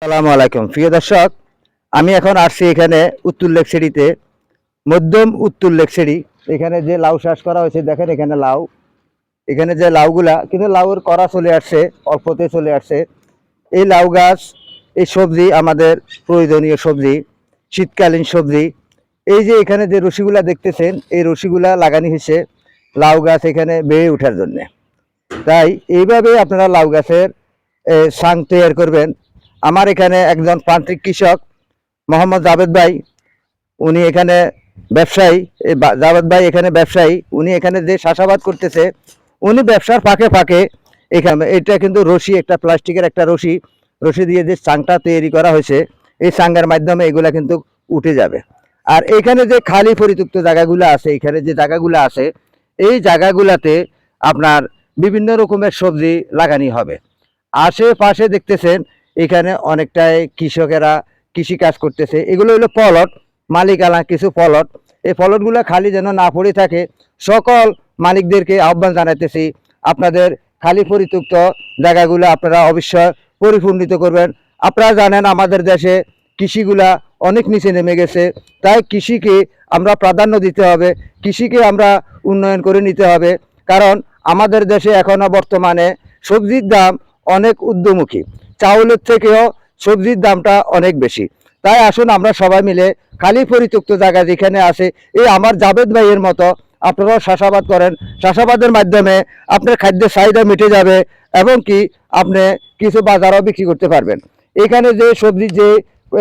আসসালামু আলাইকুম প্রিয় দর্শক, আমি এখন আসছি এখানে উত্তর লেকসেরিতে, মধ্যম উত্তর লেকসেরি। এখানে যে লাউ চাষ করা হয়েছে দেখেন, এখানে লাউ, এখানে যে লাউগুলা, কিন্তু লাউর করা চলে আসছে, অল্পতে চলে আসছে। এই লাউ গাছ, এই সবজি আমাদের প্রয়োজনীয় সবজি, শীতকালীন সবজি। এই যে এখানে যে রশিগুলা দেখতেছেন, এই রশিগুলা লাগানি হয়েছে লাউ গাছ এখানে বেড়ে ওঠার জন্যে। তাই এইভাবে আপনারা লাউ গাছের সাং তৈরি করবেন। আমার এখানে একজন প্রান্তিক কৃষক মোহাম্মদ জাভেদ ভাই, উনি এখানে ব্যবসায়ী। জাভেদ ভাই এখানে ব্যবসায়ী, উনি এখানে যে চাষাবাদ করতেছে, উনি ব্যবসার ফাঁকে ফাঁকে এখানে, এটা কিন্তু রশি, একটা প্লাস্টিকের একটা রশি, রশি দিয়ে যে চাংটা তৈরি করা হয়েছে, এই চাঙ্গার মাধ্যমে এগুলা কিন্তু উঠে যাবে। আর এখানে যে খালি পরিত্যক্ত জায়গাগুলো আছে, এখানে যে জায়গাগুলো আছে, এই জায়গাগুলাতে আপনার বিভিন্ন রকমের সবজি লাগানি হবে। আশেপাশে দেখতেছেন এখানে অনেকটাই কৃষকেরা কৃষি কাজ করতেছে। এগুলো হলো পলট, মালিকানা কিছু পলট। এই পলটগুলো খালি যেন না পড়ে থাকে, সকল মালিকদেরকে আহ্বান জানাইতেছি, আপনাদের খালি পরিত্যক্ত জায়গাগুলো আপনারা অবশ্যই পরিপূর্ণিত করবেন। আপনারা জানেন আমাদের দেশে কৃষিগুলা অনেক নিচে নেমে গেছে, তাই কৃষিকে আমরা প্রাধান্য দিতে হবে, কৃষিকে আমরা উন্নয়ন করে নিতে হবে। কারণ আমাদের দেশে এখনো বর্তমানে সবজির দাম অনেক ঊর্ধ্বমুখী, চাউলের থেকেও সবজির দামটা অনেক বেশি। তাই আসুন আমরা সবাই মিলে খালি পরিত্যক্ত জায়গা যেখানে আছে, এই আমার জাভেদ ভাইয়ের মতো আপনারাও চাষাবাদ করেন। চাষাবাদের মাধ্যমে আপনার খাদ্যের চাহিদা মিটে যাবে এবং কি আপনি কিছু বাজারও বিক্রি করতে পারবেন। এখানে যে সবজির যে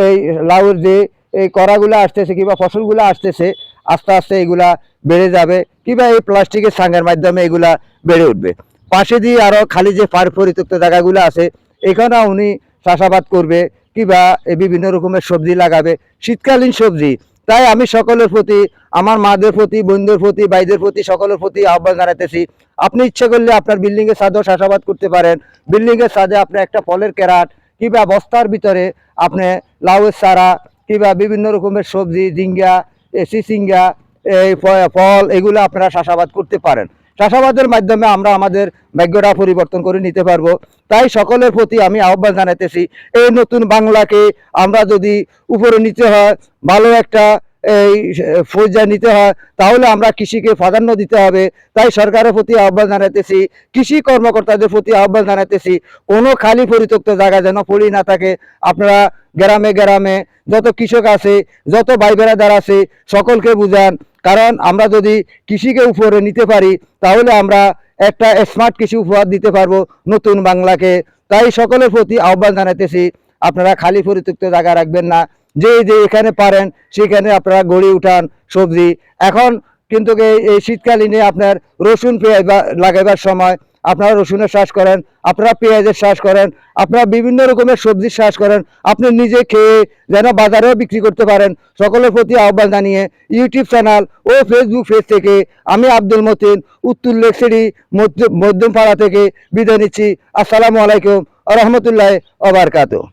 এই লাউয়ের যে এই করাগুলো আসতেছে কিংবা ফসলগুলো আসতেছে, আস্তে আস্তে এগুলা বেড়ে যাবে, কিংবা এই প্লাস্টিকের সাঙ্গের মাধ্যমে এগুলা বেড়ে উঠবে। পাশে দিয়ে আরও খালি যে পরিত্যক্ত জায়গাগুলো আছে, এখানেও উনি চাষাবাদ করবে, কিংবা বিভিন্ন রকমের সবজি লাগাবে, শীতকালীন সবজি। তাই আমি সকলের প্রতি, আমার মাদের প্রতি, বোনদের প্রতি, ভাইদের প্রতি, সকলের প্রতি আহ্বান জানাতেছি, আপনি ইচ্ছে করলে আপনার বিল্ডিংয়ের ছাদেও চাষাবাদ করতে পারেন। বিল্ডিংয়ের ছাদে আপনি একটা ফলের ক্যারাট কিংবা বস্তার ভিতরে আপনি লাউয়ের চারা কিংবা বিভিন্ন রকমের সবজি, ঝিঙ্গা, চিচিঙ্গা, এই ফল, এগুলো আপনারা চাষাবাদ করতে পারেন। চাষাবাদের মাধ্যমে আমরা আমাদের ভাগ্যটা পরিবর্তন করে নিতে পারবো। তাই সকলের প্রতি আমি আহ্বান জানাইতেছি, এই নতুন বাংলাকে আমরা যদি উপরে নিতে হয়, ভালো একটা এই পর্যায়ে নিতে হয়, তাহলে আমরা কৃষিকে প্রাধান্য দিতে হবে। তাই সরকারের প্রতি আহ্বান জানাইতেছি, কৃষি কর্মকর্তাদের প্রতি আহ্বান জানাইতেছি, কোনো খালি পরিত্যক্ত জায়গা যেন পড়ে না থাকে। আপনারা গ্রামে গ্রামে যত কৃষক আছে, যত ভাই বেড়াদার আছে, সকলকে বুঝান। কারণ আমরা যদি কৃষিকে উপরে নিতে পারি, তাহলে আমরা একটা স্মার্ট কৃষি উপহার দিতে পারবো নতুন বাংলাকে। তাই সকলের প্রতি আহ্বান জানাইতেছি, আপনারা খালি পরিত্যক্ত জায়গা রাখবেন না, যে যে এখানে পারেন সেখানে আপনারা গড়ে উঠান সবজি। এখন কিন্তু এই শীতকালীনে আপনার রসুন পেঁয়াজ লাগাইবার সময় আপনারা রসুনের চাষ করেন, আপনারা পেঁয়াজের চাষ করেন, আপনারা বিভিন্ন রকমের সবজির চাষ করেন, আপনি নিজে খেয়ে যেন বাজারেও বিক্রি করতে পারেন। সকলের প্রতি আহ্বান জানিয়ে ইউটিউব চ্যানেল ও ফেসবুক পেজ থেকে আমি আব্দুল মতিন, উত্তর লেকসেরি মধ্যমপাড়া থেকে বিদায় নিচ্ছি। আসসালামু আলাইকুম ওয়া রাহমাতুল্লাহি ওয়া বারাকাতুহু।